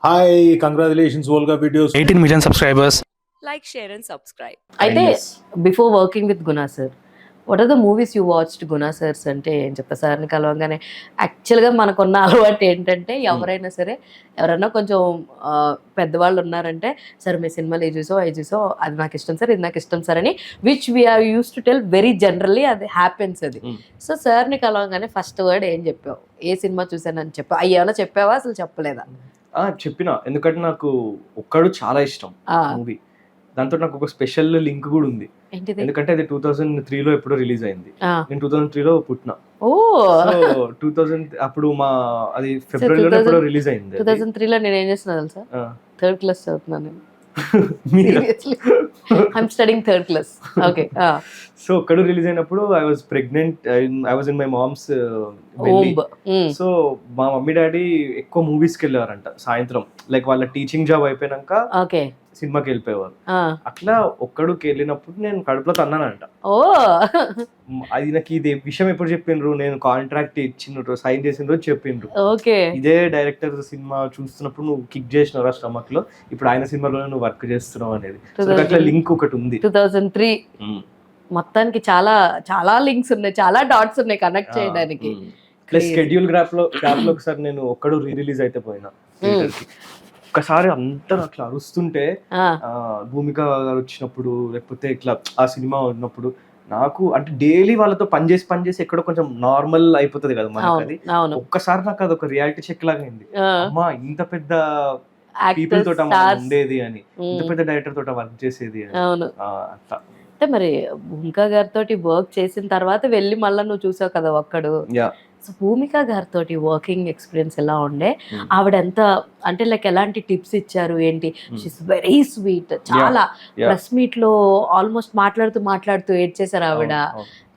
Hi, congratulations, Volga Videos. 18 million subscribers. Like, share and subscribe. అయితే Kindness. Before working with Guna sir, what are the movies you watched Guna sir's అంటే ఏం చెప్తా? సార్ని కలవంగానే యాక్చువల్గా మనకున్న అలవాటు ఏంటంటే ఎవరైనా సరే ఎవరైనా కొంచెం పెద్దవాళ్ళు ఉన్నారంటే సార్ మీ సినిమాలు ఏ చూసో అది నాకు ఇష్టం సార్, ఇది నాకు ఇష్టం సార్ అని which we are used to tell very generally, అది హ్యాపెన్స్ అది. సో సార్ని కలవంగానే ఫస్ట్ వర్డ్ ఏం చెప్పావు? ఏ సినిమా చూసానని చెప్పావు? అయ్యేమన్నా చెప్పావా, అసలు చెప్పలేదా? చెప్పిన, ఎందుకంటే నాకు ఒక్కడు చాలా ఇష్టం మూవీ. దాంతో నాకు ఒక స్పెషల్ లింక్ కూడా ఉంది. ఏంటిది? ఎందుకంటే అది 2003లో ఎప్పుడో రిలీజ్ అయింది. ఆ. నేను 2003లో పుట్టిన. ఓ, సో 2000 అప్పుడు మా అది ఫిబ్రవరిలో ఎప్పుడో రిలీజ్ అయింది. 2003లో నేను ఏం చేస్తున్నా తెలుసా? ఆ. 3rd క్లాస్ చదువుతున్నాను నేను. మీరు- I'm studying 3rd class. Okay. So ఒక్కడు రిలీజ్ అయినప్పుడు I was pregnant, I was in my mom's so మా మమ్మీ డాడీ ఎక్కువ మూవీస్కి వెళ్ళేవారంట సాయంత్రం, లైక్ వాళ్ళ టీచింగ్ జాబ్ అయిపోయినాక ఓకే. సినిమాకి వెళ్ళిపోయేవారు. అట్లా ఒక్కడికి వెళ్ళినప్పుడు నేను కడుపులో తన్నానంట. ఓ, అది నాకు ఇది విషయం ఎప్పుడు చెప్పిండ్రు, నేను కాంట్రాక్ట్ ఇచ్చిన సైన్ చేసిన రోజు చెప్పిండ్రు. ఓకే. ఇదే డైరెక్టర్ సినిమా చూస్తున్నప్పుడు నువ్వు కిక్ చేసినావు స్టమక్ లో, ఇప్పుడు ఆయన సినిమాలో నువ్వు వర్క్ చేస్తున్నావు అనేది. So నాకు అట్లా లింక్ ఒకటి ఉంది. 2003 మొత్తానికి చాలా చాలా లింక్స్ ఉన్నాయి, చాలా డాట్స్ ఉన్నాయి కనెక్ట్ చేయడానికి. ప్లస్ షెడ్యూల్ గ్రాఫ్ లో ఒకసారి నేను ఒక్కడు రీ రిలీజ్ అయితే పోయినా theatre కి. ఒక్కసారి అందరూ అట్లా అరుస్తుంటే, భూమిక గారు వచ్చినప్పుడు లేకపోతే ఇట్లా ఆ సినిమా ఉన్నప్పుడు నాకు అంటే డైలీ వాళ్ళతో పనిచేసి ఎక్కడో కొంచెం నార్మల్ అయిపోతుంది కదా మనకి. అది అవును. ఒక్కసారి నాకు అది ఒక రియాలిటీ చెక్ లాగా అయింది. అమ్మా ఇంత పెద్ద పీపుల్ యాక్టర్స్, తోట మనం స్టార్స్. ఉండేది అని, ఇంత పెద్ద డైరెక్టర్ తోట వర్క్ చేసేది అని. అవును. అట్లా అంటే మరి భూమిక గారితో వర్క్ చేసిన తర్వాత వెళ్ళి మళ్ళీ నువ్వు చూసావు కదా ఒక్కడు. యా. సో భూమిక గారితో వర్కింగ్ ఎక్స్పీరియన్స్ ఎలా ఉండే? ఆవిడ ఎంత అంటే లైక్ ఎలాంటి టిప్స్ ఇచ్చారు ఏంటి? She's very sweet. చాలా ప్రెస్ మీట్ లో ఆల్మోస్ట్ మాట్లాడుతూ ఏడ్చేశారు ఆవిడ.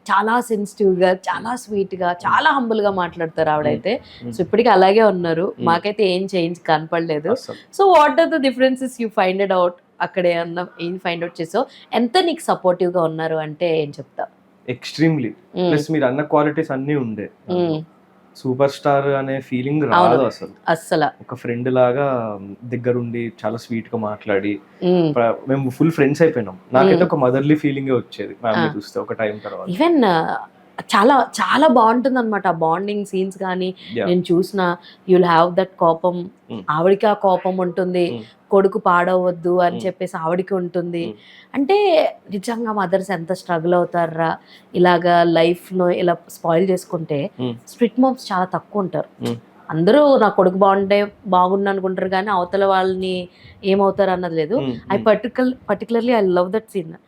చాలా సెన్సిటివ్ గా, చాలా స్వీట్ గా, చాలా హంబుల్ గా మాట్లాడతారు ఆవిడైతే. సో ఇప్పటికీ అలాగే ఉన్నారు, మాకైతే ఏం చేంజ్ కనపడలేదు. So what are the differences you find out? అక్కడ ఏం ఫైండ్ అవుట్ చేసావు? ఎంత నీకు సపోర్టివ్ గా ఉన్నారు అంటే ఏం చెప్తావు? ఎక్స్ట్రీమ్లీ. ప్లస్ మీరు అన్న క్వాలిటీస్ అన్ని ఉండే. సూపర్ స్టార్ అనే ఫీలింగ్ రాదు అసలు. అస్సలు ఒక ఫ్రెండ్ లాగా దగ్గరుండి చాలా స్వీట్ గా మాట్లాడి మేము ఫుల్ ఫ్రెండ్స్ అయిపోయినాం. నాకైతే ఒక మదర్లీ ఫీలింగ్ వచ్చేది ఫ్యామిలీ చూస్తే ఒక టైం తర్వాత. ఈవెన్ చాలా చాలా బాగుంటుంది అనమాట ఆ బాండింగ్ సీన్స్ కానీ నేను చూసిన. యుల్ హ్యావ్ దట్ కోపం, ఆవిడికి ఆ కోపం ఉంటుంది, కొడుకు పాడవద్దు అని చెప్పేసి ఆవిడికి ఉంటుంది. అంటే నిజంగా మదర్స్ ఎంత స్ట్రగుల్ అవుతారా ఇలాగా లైఫ్ లో ఇలా స్పాయిల్ చేసుకుంటే. స్ట్రిక్ట్ మామ్స్ చాలా తక్కువ ఉంటారు. అందరూ నా కొడుకు బాగుండు అనుకుంటారు కానీ అవతల వాళ్ళని ఏమవుతారు అన్నది లేదు. I particularly I love that scene.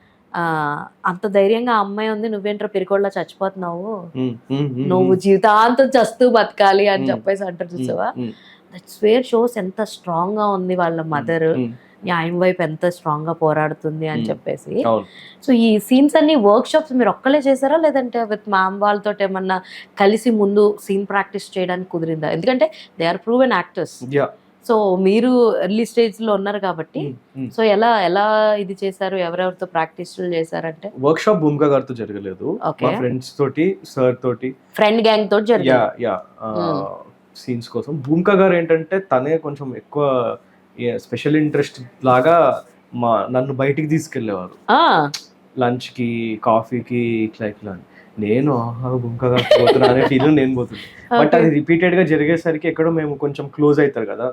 అంత ధైర్యంగా ఆ అమ్మాయి ఉంది, నువ్వేంట్రా పిరికోళ్ళ చచ్చిపోతున్నావు, నువ్వు జీవితాంతం చస్తూ బతకాలి అని చెప్పేసి అంటారు చూసావా? దట్స్ వేర్ షోస్ ఎంత స్ట్రాంగ్ గా ఉంది వాళ్ళ మదర్, న్యాయం వైపు ఎంత స్ట్రాంగ్ గా పోరాడుతుంది అని చెప్పేసి. సో ఈ సీన్స్ అన్ని వర్క్ షాప్స్ మీరు ఒక్కలే చేశారా లేదంటే విత్ మ్యామ్ వాళ్ళతో ఏమన్నా కలిసి ముందు సీన్ ప్రాక్టీస్ చేయడానికి కుదిరిందా? ఎందుకంటే they are proven actors. So మీరు ఎర్లీ స్టేజ్ లో ఉన్నారు కాబట్టి సో ఎలా ఇది చేశారు? ఎవరెవరితో ప్రాక్టీస్ చేశారంటే? వర్క్ షాప్ భూమిక గారితో జరగలేదు, మా ఫ్రెండ్స్ తోటి, సార్ తోటి, ఫ్రెండ్ గ్యాంగ్ తోటి జరిగింది. సీన్స్ కోసం భూమిక గారు ఏంటంటే తనే కొంచెం ఎక్కువ స్పెషల్ ఇంట్రెస్ట్ లాగా నన్ను బయటికి తీసుకెళ్లేవారు లంచ్ కి, కాఫీకి, ఇట్లా నేను భూమిక గారు పోతున్నా అనే ఫీలింగ్ నేను పోతుంది. బట్ అది రిపీటెడ్ గా జరిగేసరికి ఎక్కడో మేము కొంచెం క్లోజ్ అవుతారు కదా,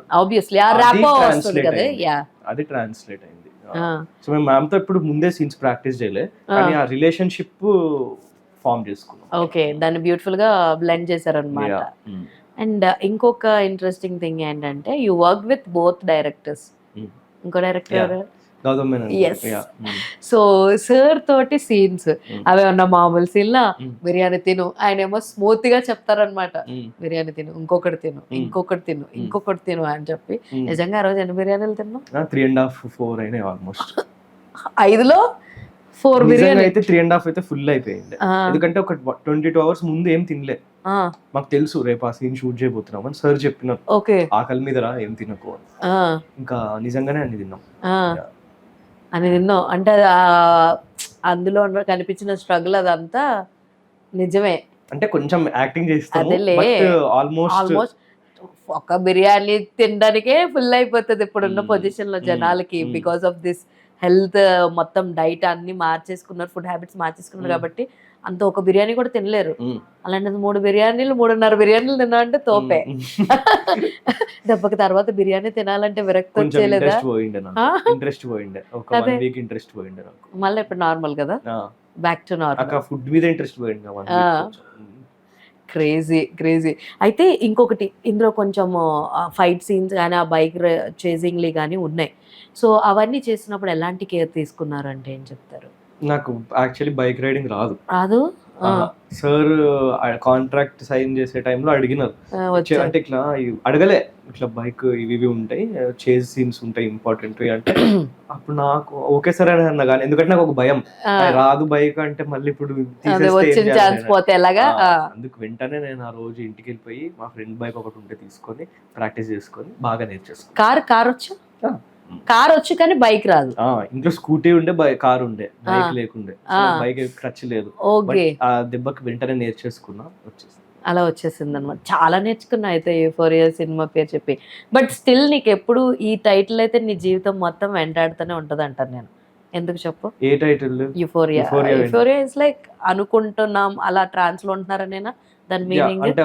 అది ట్రాన్స్లేట్ అయింది. సో మేము మ్యామ్ తో ఇప్పుడు ముందే సీన్స్ ప్రాక్టీస్ చేయలే కానీ ఆ రిలేషన్షిప్ ఫార్మ్ చేసుకున్నాం. ఓకే, దాన్ని బ్యూటిఫుల్ గా బ్లెండ్ చేశారన్నమాట. అండ్ ఇంకొక ఇంట్రెస్టింగ్ థింగ్ ఏంటంటే you work with both directors. ఇంకో డైరెక్టర్ సో సార్ తోటి సీన్స్ అవి ఉన్న మామూలు సీన్ లా బిర్యానీ తిను, ఆయన ఏమో స్మూత్ గా చెప్తారనమాట, బిర్యానీ తిను, ఇంకొకటి తిను, ఇంకొకటి తిను, ఇంకొకటి తిను అని చెప్పి. నిజంగా ఆ రోజు ఎన్ని బిర్యానీలు తిన్నావు? 3.5 4 అయినాయి ఆల్మోస్ట్. 5లో 4 బిర్యానీ అయితే 3.5 అయితే ఫుల్ అయిపోయింది. ఎందుకంటే ఒక 22 hours ముందు ఏం తినలే. మాకు తెలుసు రేపు ఆ సీన్ షూట్ చేయబోతున్నాం అని సార్ చెప్పినారు. ఆకలి మీద రా ఏం తినకు అని. ఇంకా నిజంగానే అన్ని తిన్నాం అని తిన్నాం. అంటే అందులో కనిపించిన స్ట్రగుల్ అదంతా నిజమే. అంటే కొంచెం యాక్టింగ్ చేస్తాము, ఆల్మోస్ట్ ఒక బిర్యానీ తినడానికే ఫుల్ అయిపోతుంది ఇప్పుడున్న పొజిషన్ లో జనాలకి, Mm. Because of this health మొత్తం డైట్ అన్ని మార్చేసుకున్నారు, ఫుడ్ హ్యాబిట్స్ మార్చేసుకున్నారు కాబట్టి అంత ఒక బిర్యానీ కూడా తినలేరు. అలాంటిది 3 బిర్యానీలు 3.5 బిర్యానీలు తిన్నామంటే తోపే. దెబ్బకి తర్వాత బిర్యానీ తినాలంటే విరక్తి కొంచెం వచ్చేలేదా? ఇంట్రెస్ట్ పోయిండే నాకు, ఇంట్రెస్ట్ పోయిండే ఒక అదే. 1 వీక్ ఇంట్రెస్ట్ పోయిండే నాకు. మళ్ళీ ఇప్పుడు నార్మల్ కదా, బ్యాక్ టు నార్మల్. నాకు ఫుడ్ మీద ఇంట్రెస్ట్ పోయిండే 1 ఆ. వీక్. క్రేజీ. అయితే ఇంకొకటి ఇందులో కొంచెం ఫైట్ సీన్స్ కానీ ఆ బైక్ చేసింగ్లీ కానీ ఉన్నాయి. సో అవన్నీ చేసినప్పుడు ఎలాంటి కేర్ తీసుకున్నారంటే ఏం చెప్తారు? నాకు యాక్చువల్లీ బైక్ రైడింగ్ రాదు. రాదు? సార్ కాంట్రాక్ట్ సైన్ చేసే టైంలో అడిగినారు, వచ్చా. అంటే ఇట్లా అడగలే, ఇట్లా బైక్ ఇవి ఉంటాయి, చేజ్ సీన్స్ ఉంటాయి ఇంపార్టెంట్ అంటే అప్పుడు నాకు ఓకే సార్ అని అన్నా, కానీ ఎందుకంటే నాకు ఒక భయం, రాదు బైక్ అంటే మళ్ళీ ఇప్పుడు తీసేస్తే ఏం వచ్చిన చేయాలి ఛాన్స్ అని. పోతే ఎలాగా? అందుకు వెంటనే నేను ఆ రోజు ఇంటికి వెళ్ళిపోయి మా ఫ్రెండ్ బైక్ ఒకటి ఉంటే తీసుకొని ప్రాక్టీస్ చేసుకొని బాగా నేర్చేసుకున్నాను. కార్ వచ్చు, కార్ వచ్చు కానీ బైక్ రాదు. ఇంట్లో స్కూటీ ఉండే, కార్ ఉండే, బైక్ లేకుండే, బైక్ క్రచ్ లేదు. ఓకే, ఆ దెబ్బకి వెంటనే నేర్చేసుకున్నా, వచ్చేసి అలా వచ్చేసింది అనమాట. చాలా నేర్చుకున్నా అయితే యూఫోరియా సినిమా పేరు చెప్పి. బట్ స్టిల్ నీకు ఎప్పుడు ఈ టైటిల్ అయితే నీ జీవితం మొత్తం వెంటాడుతూనే ఉంటది అంటాను నేను. ఎందుకు చెప్పు? ఏ title? Euphoria. Euphoria euphoria is like అనుకుంటున్నాం అలా ట్రాన్స్ లో ఉంటున్నారనేనా దాని మీనింగ్? అంటే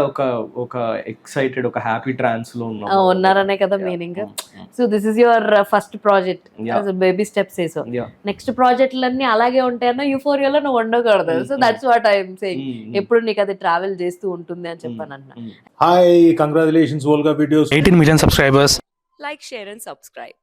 ఒక ఎక్సైటెడ్, ఒక హ్యాపీ ట్రాన్స్ లో ఉన్నారనే కదా meaning. So this is your first project, baby steps వేసో. నెక్స్ట్ ప్రాజెక్టులన్నీ అలాగే ఉంటాయన్నా యూఫోరియాలో నువ్వు ఉండకూడదు. So that's what I'm saying. ఎప్పుడు నీకు అది ట్రావెల్ చేస్తూ ఉంటుంది అని చెప్పాను అన్న. Hi, congratulations, Volga Videos. 18 million subscribers. Like, share, and subscribe.